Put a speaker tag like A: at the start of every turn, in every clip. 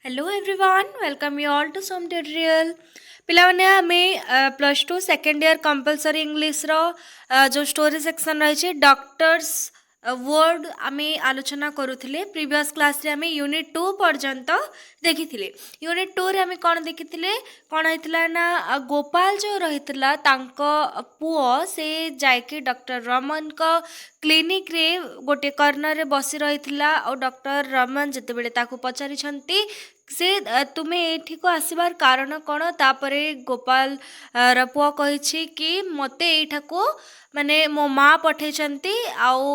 A: Hello everyone, welcome you all to some tutorial. ପିଲାମାନେ ଆମେ plus two second year compulsory ଇଂଲିଶର ଯେଉଁ story section ରହିଛି ଡକ୍ଟର୍ସ ୱାର୍ଡ ଆମେ ଆଲୋଚନା କରୁଥିଲେ ପ୍ରିଭିୟସ୍ କ୍ଲାସ୍ରେ ଆମେ ୟୁନିଟ୍ 2 ପର୍ଯ୍ୟନ୍ତ ଦେଖିଥିଲେ। ୟୁନିଟ୍ 2ରେ ଆମେ କ'ଣ ଦେଖିଥିଲେ, କ'ଣ ହେଇଥିଲା ନା ଗୋପାଳ ଯେଉଁ ରହିଥିଲା ତାଙ୍କ ପୁଅ ସେ ଯାଇକି ଡକ୍ଟର ରମନଙ୍କ କ୍ଲିନିକ୍ରେ ଗୋଟିଏ କର୍ଣ୍ଣରରେ ବସି ରହିଥିଲା ଆଉ ଡକ୍ଟର ରମନ ଯେତେବେଳେ ତାକୁ ପଚାରିଛନ୍ତି ସେ ତୁମେ ଏଠିକୁ ଆସିବାର କାରଣ କ'ଣ, ତାପରେ ଗୋପାଳ ର ପୁଅ କହିଛି କି ମୋତେ ଏଇଠାକୁ ମାନେ ମୋ ମା ପଠେଇଛନ୍ତି ଆଉ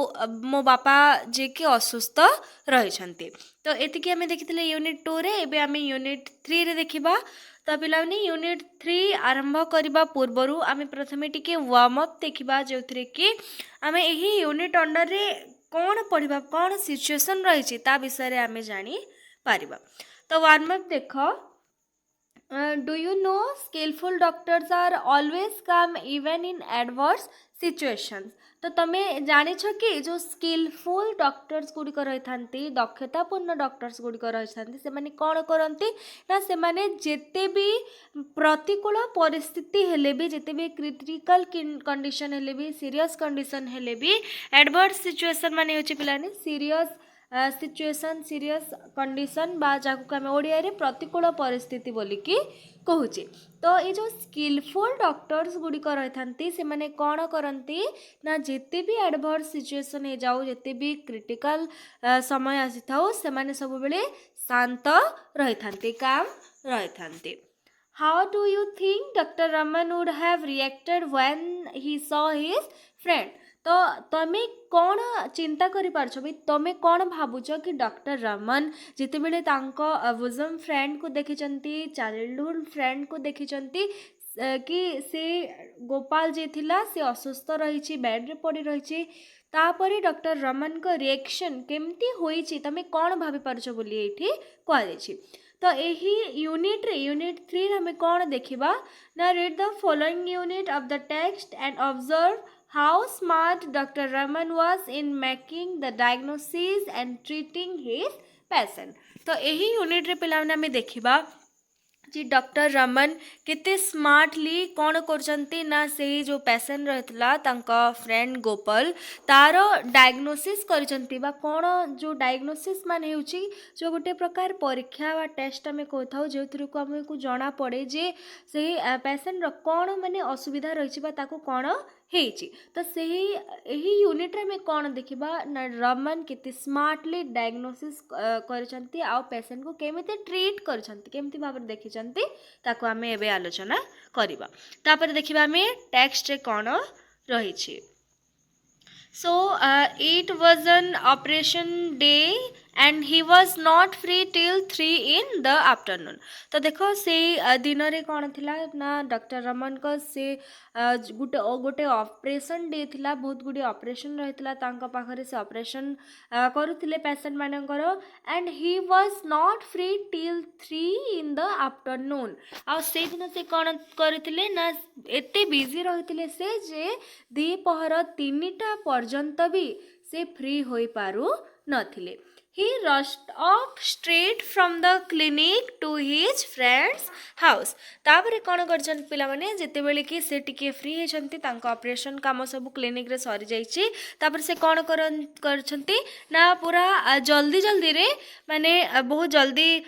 A: ମୋ ବାପା ଯିଏକି ଅସୁସ୍ଥ ରହିଛନ୍ତି। ତ ଏତିକି ଆମେ ଦେଖିଥିଲେ ୟୁନିଟ୍ 2ରେ। ଏବେ ଆମେ ୟୁନିଟ୍ 3ରେ ଦେଖିବା। ତ ପିଲାମାନେ ୟୁନିଟ୍ 3 ଆରମ୍ଭ କରିବା ପୂର୍ବରୁ ଆମେ ପ୍ରଥମେ ଟିକେ ୱାର୍ମ ଅପ୍ ଦେଖିବା, ଯେଉଁଥିରେ କି ଆମେ ଏହି ୟୁନିଟ୍ ଅଣ୍ଡରରେ କ'ଣ ପଢ଼ିବା, କ'ଣ ସିଚୁଏସନ୍ ରହିଛି ତା ବିଷୟରେ ଆମେ ଜାଣିପାରିବା। ତ ୱାର୍ମ ଅପ୍ ଦେଖ। Do you know skillful doctors are always calm even in adverse situations? तो तमे जानिछ कि जो स्किलफुल डॉक्टर्स गुड़िक रही दक्षतापूर्ण डॉक्टर्स गुड़िक रही से माने कौन करती ना से माने जेते भी प्रतिकूल परिस्थिति हेले भी जेते भी क्रिटिकल कंडीशन हेले भी सीरियस कंडीशन हेले भी एडवर्स सिचुएशन माने होची पिलाने सीरियस सिचुएशन सीरियस कंडीशन बा जाकु आम ओडिया रे प्रतिकूल परिस्थिति बोलिकी कहूचे। तो ये जो स्किलफुल डॉक्टर्स गुड़िक रही से माने कौन करती ना जिते भी एडवर्स सिचुएशन हो जाऊ जिते भी क्रिटिकल समय आसी थाउ से माने सब बेले शांत रही थांती, काम रही थांती। How do you think Dr. Raman would have reacted when he saw his friend? तो तमे कौन चिंता करि पारछो भाई, तमे कौन भाबुछ कि डॉक्टर रमन जिते बेले तांको बोजम फ्रेंड को देखिचंती, चाइल्डहुड फ्रेंड को देखिचंती कि से गोपाल जे थिला से असुस्थ रही बेड रे पड़ी रही, तापरे डॉक्टर रमन को रिएक्शन केमती होईची तमे कौन भाबी पारछो बोली एठी कह देछि। तो यही यूनिट 3 हमें कौन देखिबा ना read the following unit of the text and observe how smart Dr. Raman was in making the diagnosis and treating his patient। तो यही यूनिट रे पिला में देखिबा जी डॉक्टर रमन केते स्मार्टली कौन करचंती ना से जो पेशेंट रहतला तांका फ्रेंड गोपाल तार डायग्नोसिस करचंती बा कौन जो डायग्नोसिस माने होची जो गोटे प्रकार परीक्षा बा टेस्ट आमे कहथाउ जो थ्रू को हमको जाना पड़े जे से पेशेंट रो कौन माने असुविधा रहिछि बा ताको कौन हेची। तो सही यही यूनिट रे में कौन देखिबा ना रमन केते स्मार्टली डायग्नोसिस करचंती आ पेशेंट को केमिते ट्रीट करचंती केमिति भाबरे देखिचंती ताको आमे एबे आलोचना करिबा। तापर देखिबा आमे टेक्स्ट रे कौन रहिछि। So it was an operation day and he was not free till 3 in the afternoon। तो देखो से दिन रे कौन थिला ना डॉक्टर रमन को से गोटे ऑपरेशन डे थिला, बहुत गुडी ऑपरेशन रहितला तांका पाखरे से ऑपरेशन करूथिले पेशेंट मानकर and he was not free till 3 in the afternoon. आ से दिन से कौन करथिले ना एते बिजी रहितले से जे द्विपहर 3टा पर्यंत भी से फ्री होई पारु नथिले। He rushed off straight from the clinic to his friend's house। तापरे कौन करछन पिला माने जेते बेले कि से टिके फ्री हेछंती तांका ऑपरेशन काम सब क्लिनिक रे सरी जाईची, तापर से कौन करछंती ना पूरा जल्दी जल्दी रे माने बहुत जल्दी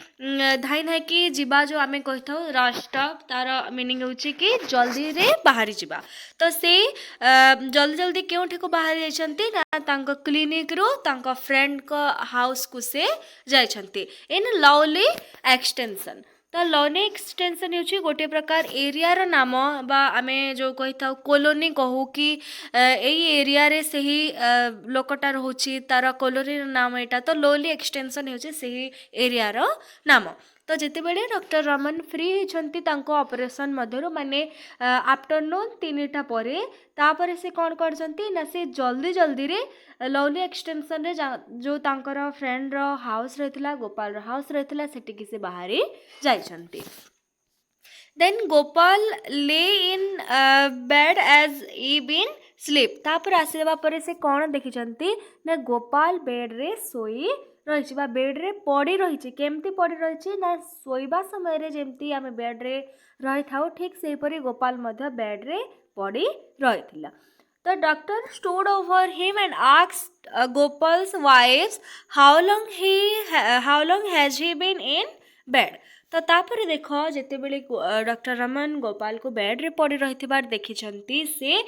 A: धाई धाई कि जीवा जो आमे कहिथाउ रस्ट अप तार मीनिंग होची कि जल्दी रे बाहरी जीवा। तो से जल्दी जल्दी केउठी को बाहरी जाईछंती ना तांका क्लिनिक रो तांका फ्रेंड को हाउस को से जाइछंती इन लवली एक्सटेंशन। तो लवली एक्सटेंशन होची गोटे प्रकार एरिया रो नाम बा आमे जो कहिथाउ कॉलोनी कहू कि एई एरिया रे सही लोकटा रहउची तार कॉलोनी रो नाम एटा। तो लवली एक्सटेंशन होची सही एरिया रो नाम। तो जिते बेले डॉक्टर रमन फ्री होती ऑपरेशन मध्य माने आफ्टरनून 3टा परे तापर से कौन करछंती ना से जल्दी जल्दी रे लवली एक्सटेंशन रे जो तांकर फ्रेंड रो हाउस रहथिला गोपाल रो हाउस रहथिला सेटिकी से बाहरी जाइछंती। Then Gopal lay in bed as he been sleep. तापर आसीबा परे से कौन देखिछंती ना गोपाल बेड रे सोई रही बा बेड्रे पड़ी रही केमती पड़ी रही ना शोवा समय जमती आम बेड्रे रही था ठीक सेपरी गोपाल बेड्रे पड़ी रही The doctor stood over him and asked Gopal's wives how long has he been in bed. तो तापर देख जितेबले डॉक्टर रमन गोपाल को बेड रे पड़ी रही देखी से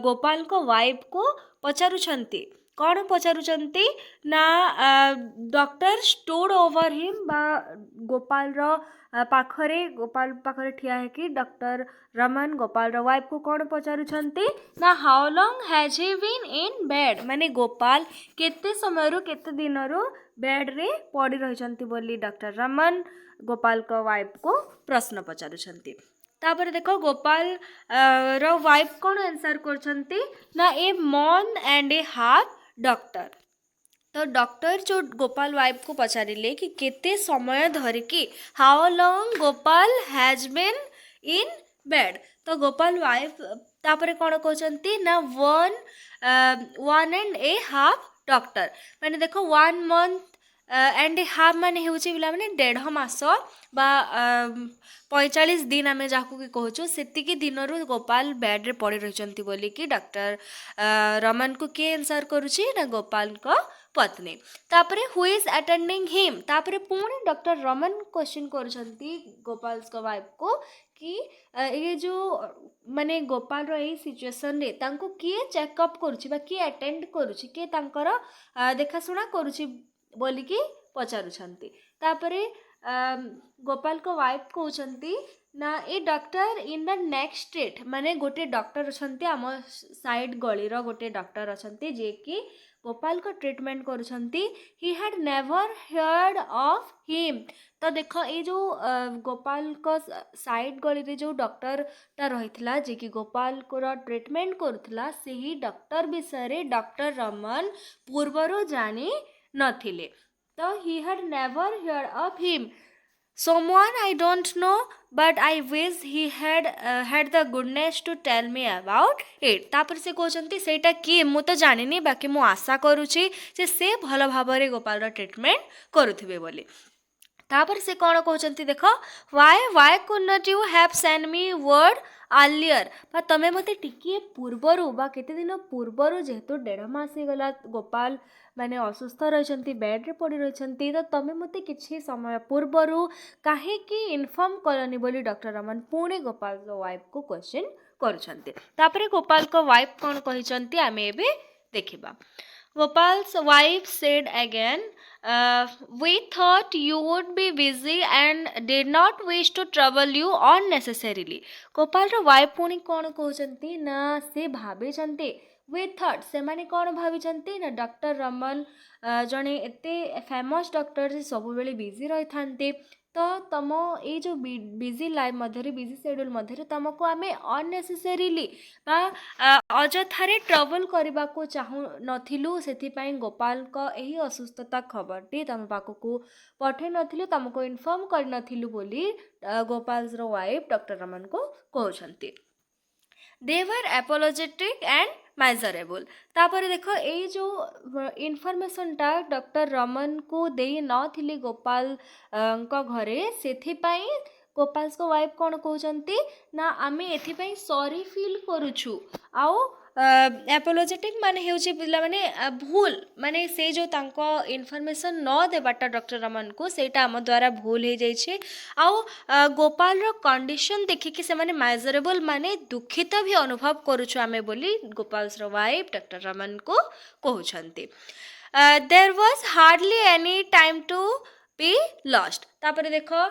A: गोपाल को वाइफ को पचारुछंती कौन पचारुछंती ना डॉक्टर स्टूड ओवर हिम बा गोपाल रो पाखरे गोपाल पाखरे ठिया है कि डॉक्टर रमन गोपाल रो वाइफ को कौन पचारुछंती ना how long has he been in bed माने गोपाल केते समय रु केते दिन रु बेड रे पड़ी रहिछंती बोली डॉक्टर रमन गोपाल को वाइफ को प्रश्न पचारुछंती तापर देखो गोपाल रो वाइफ कौन आंसर करछंती ना a month and a half doctor तो डॉक्टर जो गोपाल वाइफ को पचारिले कि केते समय धरिकी how long Gopal has been in bed तो गोपाल वाइफ तापर कौन कहते ना one and a half doctor माने देखो 1 month एंड हाफ माने होउची बिला माने 1.5 मास बा 45 दिन आम जहाँ कि कहूँ से दिन गोपाल बेड्रे पड़ी रही बोली कि डॉक्टर रमन को किए आंसर करुच्ची ना गोपाल को पत्नी तापरे हु इज अटेंडिंग हिम तापरे पुणी डॉक्टर रमन क्वेश्चन करुछंती गोपाल को वाइफ को कि ये जो माने गोपाल रो यही सिचुएशन रे तांको किए चेकअप करुछि बा किए अटेंड करुछि किए तांकर देखाशुना करुछि बोली कि पचारुछंती तापरे गोपाल को वाइफ कहउछंती ना a doctor in the next state माने गोटे डॉक्टर अछंती आम साइड गली रो गोटे डॉक्टर अछंती जे कि गोपाल को ट्रीटमेंट करुछंती he had never heard of him तो देख ये जो गोपाल को साइड गली रे जो डॉक्टर ता रहितला जे कि गोपाल को ट्रीटमेंट करुथला से ही डॉक्टर विषय डॉक्टर रमन पूर्वरु जानी नथिले तो he had never heard of him. Someone I don't know, but I wish he had the goodness to tell me about it. तापर से कहते सेटा किए मु तो जानिनी बाकी मु आशा करुछि जे से भल भाबरे गोपाल रो ट्रीटमेंट करुथिबे बोली तापर से कौन कहते देख Y could not you have send me word earlier बा तमें मते टिके पूर्वरु बा केते दिन पूर्वरु जेहेतु 1.5 मास गला गोपाल माने असुस्थ रही बेड्रे पड़ी रही तो तमें मते किछि समय पूर्वरु काहे कि इन्फॉर्म करनी बोली डॉक्टर रमन पुणे गोपाल को वाइफ को क्वेश्चन करुछंती तापरे गोपाल को वाइफ कौन कहिसंती आमे एबे देखिबा Gopal's wife said again, we thought you would be busy and did not wish to trouble you unnecessarily. Gopal रो वाइफ पुणी कौन कहते ना से भाभी वे थॉट से माने कौन भावी ना डॉक्टर रमन जड़े एते फेमस डॉक्टर से सब बेले बिजी रही था तो तुम ये जो बिजी लाइफ मध्य बिजी शेड्यूल मध्य तुमको आम अननेसेसरीली अजथारे ट्रबल करने को चाहू नथिलु से गोपाल को यही असुस्थता खबरटी तुम पाखक पठे नथिलु तुमको इन्फॉर्म कर नथिलु बोली गोपाल रो वाइफ डॉक्टर रमन को कहते दे वर एपोलोजेटिक एंड मेजरेबल तापर देख ये जो इनफॉरमेशनटा डॉक्टर रमन को दे नथिले गोपाल को घरे से गोपाल को वाइफ कौन कहते ना आम एथिपाई सॉरी फील करुछु आउ एपोलोजेटिक माने हेउची पिला माने भूल माने से जो तांको इनफॉरमेशन न देबाटा डॉक्टर रमन को सेटा आम द्वारा भूल हो जाइछे आउ गोपाल रो कंडीशन देखि कि से माने मेजरेबल माने दुखित भी अनुभव करुछु आमे बोली गोपाल रो वाइफ डॉक्टर रमन को कहउछंती there was hardly any time to be lost तापर देखो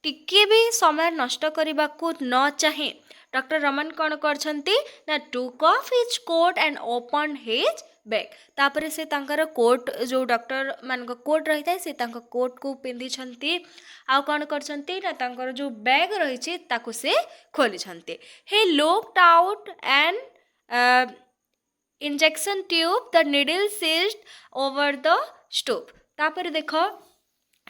A: टिके भी समय नष्ट करने को न चाहे डॉक्टर रमन कौन करछंती ना took off his coat and open his bag तापर से तांकर कोट जो डॉक्टर मान कोट रही था से तांकर कोट को पिंधि छंती आ कौन करछंती ना तांकर जो बैग रही छि ताकू से खोली छंती he looked out and injection tube the needle seized over the stove तापर देखो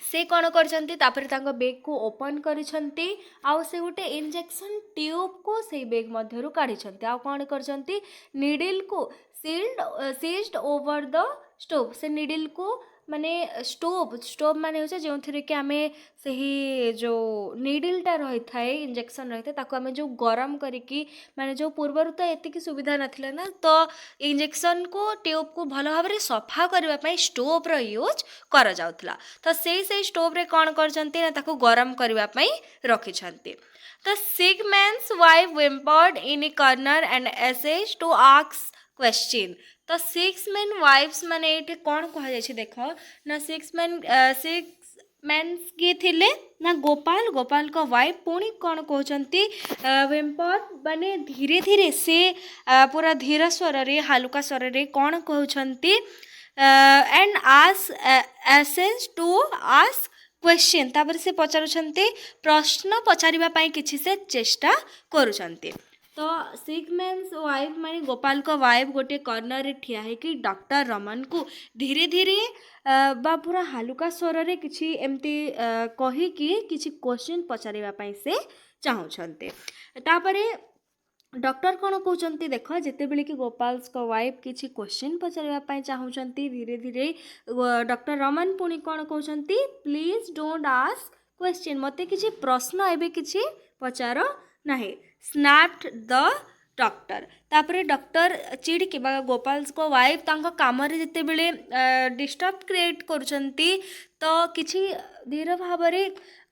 A: से कौन करछंती तापर तांको बेग को ओपन करिछंती आउ से गोटे इंजेक्शन ट्यूब को से बेग मध्यरु काढिछंती आउ कौन करछंती नीडल को सीज्ड ओवर द स्टोव से नीडल को माने स्टोव स्टोव माने होचे जो थरे कि आमे सही जो नीडलटा रही थाए इंजेक्शन रही था आमे जो गरम करिकी माने जो पूर्वर तो एतिकी सुविधा नथिला ना तो इंजेक्शन को ट्यूब को भल भाव सफा करने स्टोव रो यूज कर जाउथला तो से स्टोव रे कौन करछंती ना ताको गरम करने रखिछंती The sick man's wife whimpered in a corner and essayed to ask question. तो सिक्स मैन वाइफ्स माने ये कौन कह जाए देख ना सिक्स मैन्स किए थिले ना गोपाल गोपाल का वाइफ पुणी कौन कहते वेम्पर माने धीरे धीरे से पूरा धीर स्वर रे हालुका स्वर रे कौन कहते and essence to ask question तापर से पचारुछंती प्रश्न पचारिबा पई किछि से चेष्टा करूछंती तो सिक मैन्स वाइफ माने गोपाल को वाइफ गोटे कॉर्नर रे ठिया है कि डॉक्टर रमन को धीरे धीरे बा पूरा हालुका स्वर रे किछि एमती कहि कि किछि क्वेश्चन पचारिबा पई से चाहुछंती तापरे डॉक्टर कौन कहते देख जिते बड़े कि गोपाल्स को वाइफ किसी क्वेश्चन पचार चाहूँगी धीरे धीरे डॉक्टर रमन पुणी कौन कहते प्लीज डोंट आस्क क्वेश्चन मते किसी प्रश्न एवं किसी पचार ना स्नैप्ड द डॉक्टर तापरे डॉक्टर चिड़की गोपाल्स को वाइफ तांको काम जिते बड़े डिस्टर्ब क्रिएट करुँच तो किसी धीर भाव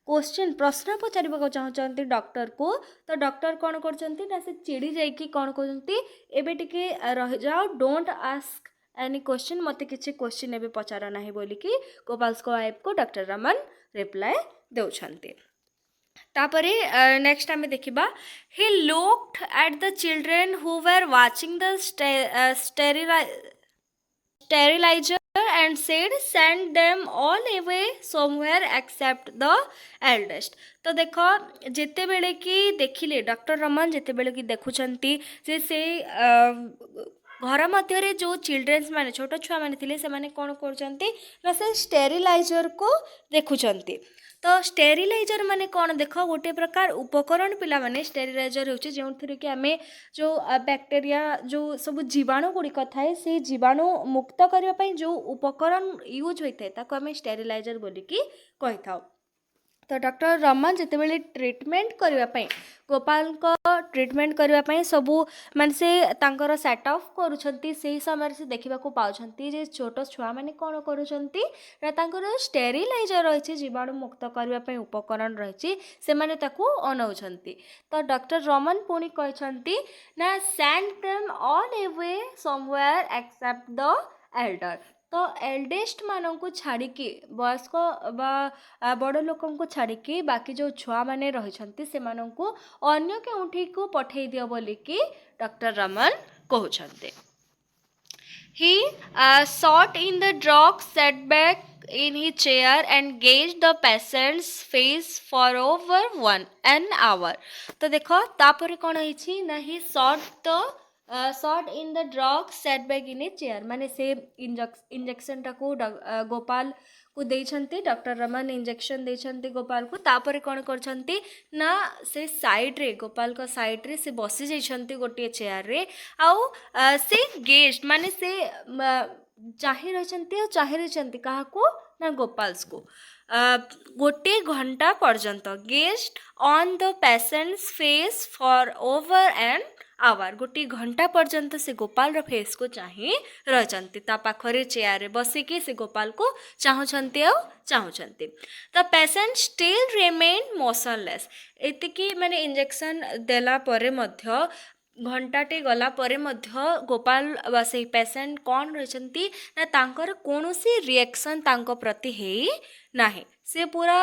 A: क्वेश्चन प्रश्न पचार चाहते डॉक्टर को तो डॉक्टर कौन कर चिड़ी जाकि कौन कहते एबे टिके रह जाओ डोंट आस्क एनी क्वेश्चन मते किसी क्वेश्चन एबे पचार ना बोलिकी गोपाल्स को वाइफ को डॉक्टर रमन रिप्लाई दौरान तापरे नेक्स्ट आमे देखिबा he looked at the children who were watching the sterilizer and said send them all away somewhere except the eldest तो देख जिते बेले कि देखिले डॉक्टर रमन जिते बेले कि देखुछंती जे से घर मध्य जो चिल्ड्रेन्स माने छोट छुआ माने थिले से माने कोन करछंती ना से स्टेरिलाइजर को देखुछंती तो स्टेरिलाइजर माने कौन देख गोटे प्रकार उपकरण पिला माने स्टेरिलाइजर होचे जो थरे कि आमे जो बैक्टीरिया जो सब जीवाणु गुड़िक थाए से जीवाणु मुक्त करने पई जो उपकरण यूज होता है ताको आमे स्टेरिलाइजर बोलिकी कहि थाउ तो डॉक्टर रमन जितेबले ट्रीटमेंट करने गोपाल को ट्रीटमेंट करने सबू मान से तांकर सेट ऑफ करुछंती से समय से देखा पाँच जे छोट छुआ मैंने कौन कर स्टेरिलाइजर रही जीवाणु मुक्त करने उपकरण रही से माने ताकू अनौछंती तो डॉक्टर रमन पुणी कहते ना send them all away somewhere except the elder तो एल्डेस्ट मानों को छाड़िकी वयस्क बड़ लोक को छाड़िकी बाकी जो छुआ मैंने रही से अन्य केउठी को पठे दियो बोलिकी डॉक्टर रमन कहते He sat in the dark, sat back in his chair and gazed the patient's face for over an hour. तो देखो तापर कौन है ना he sat in the dark, sat back in a chair माने से इंजेक्शन टाको गोपाल को देछंती डॉक्टर रमन इंजेक्शन देछंती गोपाल को तापर कौन करछंती ना से साइड रे गोपाल को साइड रे से बसी जाइछंती गोटे चेयर रे आउ से गेस्ट माने से चाहि रहछंती और चाहि रहछंती काहा को ना गोपाल्स को गोटे घंटा पर्यंत guest on the patients face for over an hour गोटे घंटा पर्यंत से गोपाल रो फेस को चाहि रहचंती ता पाखरे चेयर रे बसिकी से गोपाल को चाहुचंती और चाहुचंती the patient still remain motionless एतिकी माने इंजेक्शन देला परे मध्य घंटाटे गला परे मध्य गोपाल से पेशेंट कौन रही ना तांकर कौनसी रिएक्शन तांको प्रति हेई नाही से पूरा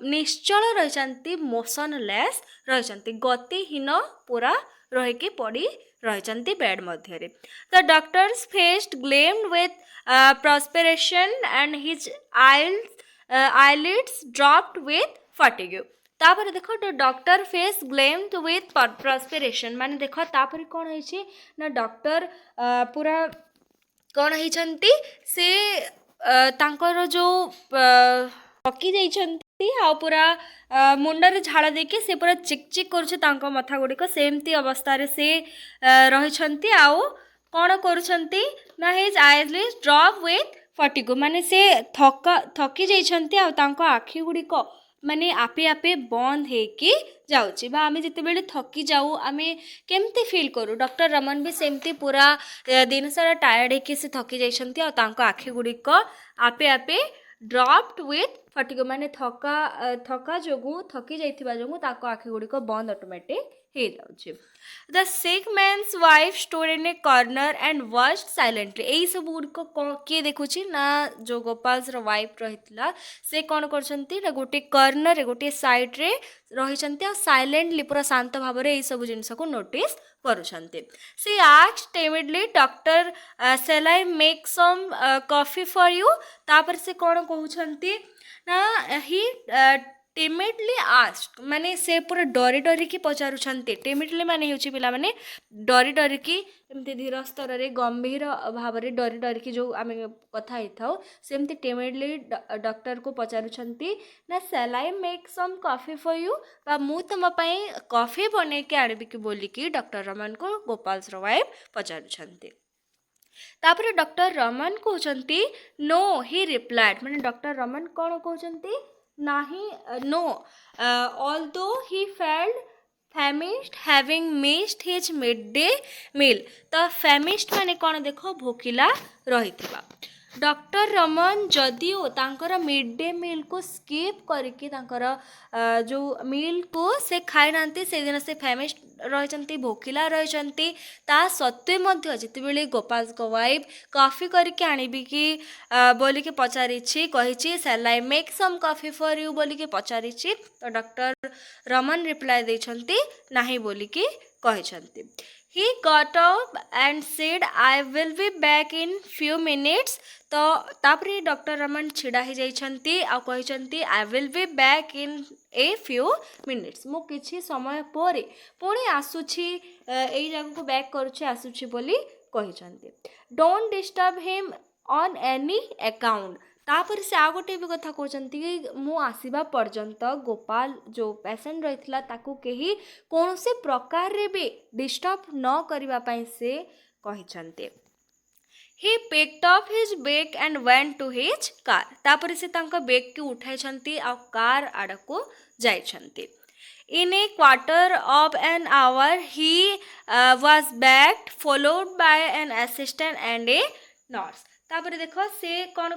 A: निश्चल रही मोशनलेस रही गतिहीन पूरा रहीकि पड़ी रही बेड मध्य the doctor's face gleamed with perspiration and his eyelids dropped with fatigue तापर देखो doctor face gleamed with perspiration माने देखो तापर कौन है ना डॉक्टर पूरा कौन होती से तांकर जो पकी जाइछंती आ पूरा मुंडरे झाड़ देके से पूरा चिकचिक करुछे तांको मथा गुड़िक सेमती अवस्था रे से रहिछंती आउ कौन करुछंती ना हिज eyelids drop with फटिगो माने से थकी जाइछन्ती आ तांको आखि गुड़िक माने आपे आपे बंद हेकी जाउची बा आमे जेतेबेले थकी जाऊ आमे केमती फील करू डॉक्टर रमन भी सेमती पूरा दिन सारा टायर्ड हेकी से थकी जाइछन्ती आ तांको आखि गुड़िक आपे आपे ड्रॉप्ड विथ फटिगो माने थका जोगु थकी जाइथिबा जोगु ताको आखि गुड़िक बंद ऑटोमेटिक हे जाउची the sick man's wife stood in a corner and watched silently यही सब गुड़िक किए देखुची ना जो गोपाल वाइफ रही से कौन कर गोटे कॉर्नर गोटे साइड रे रही साइलेंटली पूरा शांत भाव में यही सब जिनस को नोटिस करुँचे she asked timidly doctor shall I make some coffee for you तापर से कौन कहते ना ही टिमिडली आस्क्ड माने से पूरा डरी डरी की पचारुछन्ते टिमिडली माने होची पिला माने डरी डरी की एमती धीर स्तर रे गंभीर भाव में डरी डरी की जो आमे कथा ही थाउ सेमती टिमिडली डॉक्टर को पचारुछन्ती ना shall I make some coffee for you बा मु तुम पई कॉफी बने के आड़बी की बोली की डॉक्टर रमन को गोपाल वाइफ पचारुछन्ती तापर डॉक्टर रमन कहते नो ही रिप्लाइड माने डॉक्टर रमन कौन कहते नाही no although he felt famished having missed his midday meal तो फैमिस्ड माने कौन देख भोकिला रही डॉक्टर रमन जदिओ तांकर मिड डे मील को स्किप करके तांकर जो मील को से खाई नांती से दिन से फैमिस्ट रही भोकिला रही सत्वे मध्य जितेबले गोपाल वाइफ कॉफी करके आणबी कि बोलिके पचारि कही shall I make some coffee for you बोलिके पचारि तो डॉक्टर रमन रिप्लाई देछन्ती नाही बोलिके कहिछन्ती he got up and said I will be back in few minutes तो तापरे डॉक्टर रमन छिड़ा ही जाइछन्ती आ कहिछन्ती I will be back in a few minutes मु किछि समय पोरे पुणी आसुछि एई जगह को बैक करूछि आसुछि बोली कहिछन्ती don't disturb him on any account तापर से आ गोटे भी कथा कहते कि मु आसवा पर्यंत गोपाल जो पेसेंट रही ताकू कहीं कौन से प्रकार रे भी डिस्टर्ब न करने से कहते he picked up his bag and went to his car तापर से बैग की उठाई आ कार आड़ को जाइछन्ती in a quarter of an hour he was back followed by an assistant and a nurse तापर देख से कौन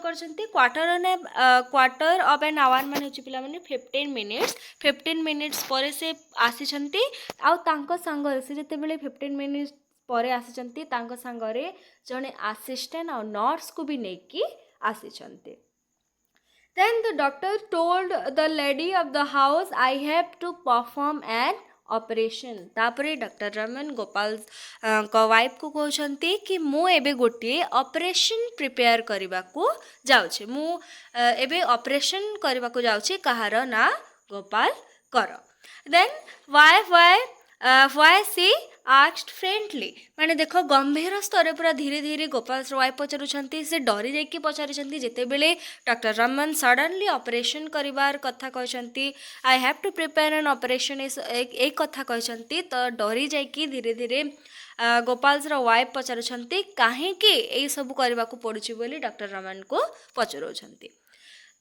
A: क्वार्टर ऑफ एन आवर मान हो पिला माने 15 मिनिट्स पर से आसी आउ सांगर से जितेबाला 15 मिनिट्स पर आसी सांगरे जड़े आसिस्टेंट और नर्स को भी लेकिन आसी Then the doctor told the lady of the house, I have to perform an operation तापरे डॉक्टर रमन गोपाल वाइफ को कहते कि मु एबे गोटे ऑपरेशन प्रिपेयर करने को जाऊँ मु एबे ऑपरेशन करने को जाऊँ कहार ना गोपाल कर then why she asked friendly माने देख गंभीर स्तर पूरा धीरे धीरे गोपाल वाइफ पचारुछन्ती से डरी जाइए पचारिछन्ती जेतेबेले डॉक्टर रमन सडनली ऑपरेशन करिवार कथा कहते I have to prepare an operation एक कथा कहते तो डरी जाइए धीरे धीरे गोपाल वाइफ पचारुछन्ती कहीं यही सब करने को पड़ुछि बोली डॉक्टर रमन को पचराउछन्ती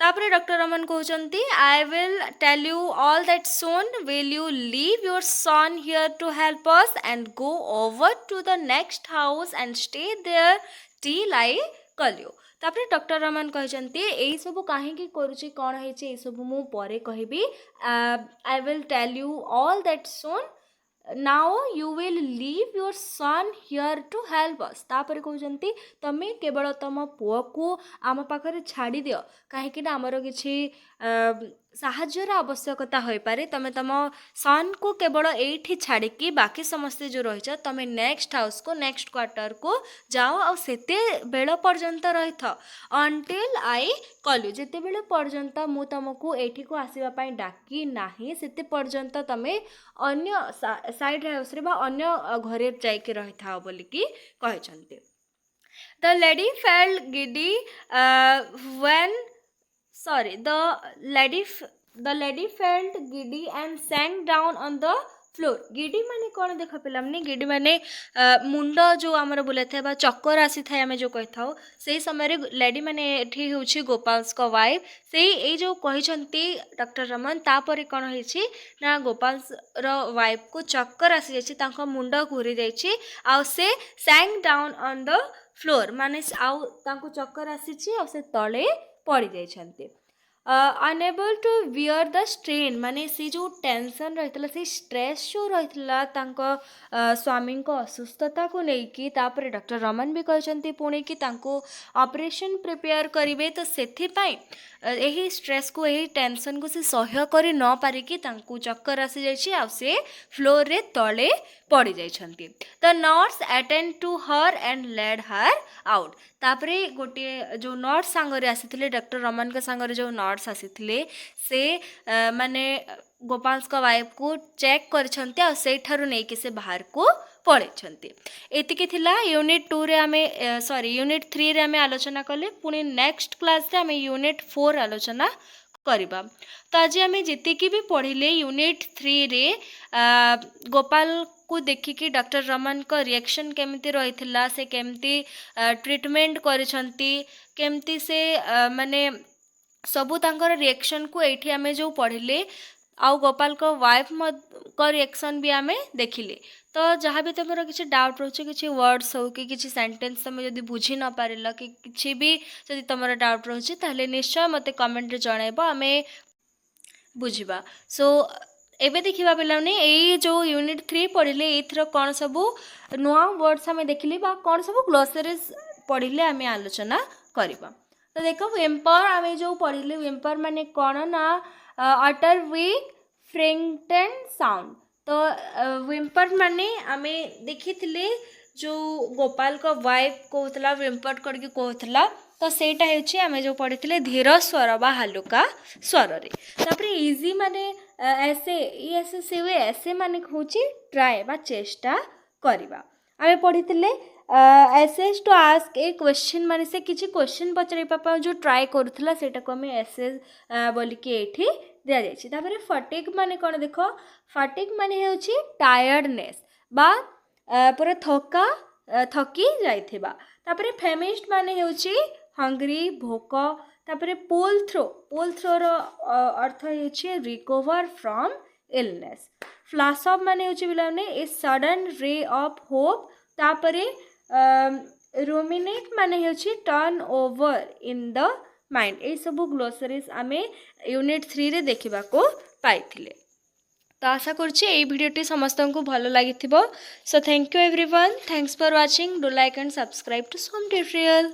A: तापरे डॉक्टर रमन कहते I will tell you all that soon will you leave your son here to help us and go over to the next house and stay there till I call you तापरे doctor Raman कहते यही सब कहीं करुच्ची कौन है सब मु परे कहबी I will tell you all that soon now you will leave your son here to help us तापर कहते तमें केवल तुम पुआ को आम पाखे छाड़ी दियो कहीं आमर किसी साहाଯ୍यर आवश्यकता हो पारे तमें तुम सन को केवल एठी छाड़ी बाकी समस्ते जो रही तुम नेक्स्ट हाउस को नेक्स्ट क्वार्टर को जाओ आ सेते बेल पर्यंत रही था अंटिल आई कलु जिते बेले पर्यंत मु तुमको एठी को आसवाई डाकी नाही सेते पर्यंत तमें अन्य साइड हाउस रे बा अन्य घरे जाइके रही था बोलिकी कहते The lady felt giddy the lady felt giddy and sank down on the floor giddy माने कौन देख पे गिडी माने मुंड जो आमर बुलाई था चक्कर आसी था आम जो कही था से समय लेडी माने एठी होछि गोपाल्स का वाइफ से ये जो कही डॉक्टर रमन तापर कौन होइछि ना गोपाल्स रो वाइफ को चक्कर आसी जाइछि मुंड घूरी जाइछि आ से sank down on the floor माने आउ तांको चक्कर आसी आ से तले पड़ी जाइछन्ते unable to wear the strain माने से जो टेंशन रही से स्ट्रेस जो रही स्वामी असुस्थता को लेकिन तापर डॉक्टर रमन भी कहते पुणी कि ऑपरेशन प्रिपेयर करेंगे तो से यही स्ट्रेस को यही टेंशन को से सह्य कर न पारिकी चक्कर आसी जाइए से फ्लोर रे तले पड़ जाइछन्ति the nurse attend to her and led her out तापरे गोटे जो नर्स सांगरे आसीथिले डॉक्टर रमन के सांगरे जो नर्स आसीथिले से माने गोपाल्स का वाइफ को चेक करछन्ति आ सेठारु नै कि से बाहर को पळेछन्ति एतिके थिला यूनिट 2 रे आमे सॉरी यूनिट 3 रे आमे आलोचना कले पुणी नेक्स्ट क्लास रे आमे यूनिट 4 आलोचना करबा तो आज आमे जेतिकी भी पढ़िले यूनिट 3 रे गोपाल को देखिकी डॉक्टर रमन का रिएक्शन केमती रही से केमती ट्रीटमेंट करिसंती केमती से माने सबू तांकर रिएक्शन को एठी आमे जो पढ़िले आउ गोपाल को वाइफ का रिएक्शन भी आमे देखिले तो जहाँ भी तुम किसी डाउट रोचे किसी वर्ड्स हो कि किसी सेंटेंस तुम जब बुझी न पार कि किसी भी जब तुम डाउट रोचे ताहले निश्चय मते कमेंट रे जणाइबो आमे बुझिबा सो एबे देखिबा पिलाने यही जो यूनिट 3 पढ़िले एथर कौन सबू नुआ वर्ड्स आमे देखिले बा कौन सबू ग्लोसरीज पढ़िले आमे आलोचना करबा तो देखो वेम्पर आमे जो पढ़िले वेम्पर माने कौन ना अटर वीक फ्रिंगटन साउंड तो वेम्पर माने आमे देखिथिले जो गोपाल का वाइफ कहतला वेम्पर करके कहतला तो सेटा हेउछि आमे जो पढ़िथिले धीर स्वर बा हलुका स्वर रे तापरे इजी माने ऐसे ऐसे से हुए ऐसे माने होछि ट्राई बा चेष्टा करबा आमे पढ़िथिले ऐसे टू आस्क ए क्वेश्चन माने से किछि क्वेश्चन पचरै पापा जो ट्राई करूथला सेटा को हमें ऐसे बोली के एठी दिया जायछि तापरे फटिग माने कोन देखो फटिग माने हेउछि टायर्डनेस बा पूरा थका थकी जाइथिबा तापरे फेमिस्ट माने हेउछि हंग्री भोक तापरे पुल थ्रो रो अर्थ हेउछि recover from illness flash of माने हेउछि बिलाने a sudden ray of hope तापरे रुमिनेट माने हेउछि turn over in the mind ए सब ग्लोसरीज आमे यूनिट 3 रे देखिबा को पाइथिले तो आशा करछि एई भिडियोटी समस्त को भलो लागिथिबो so thank you everyone thanks for watching do like and subscribe to some tutorial.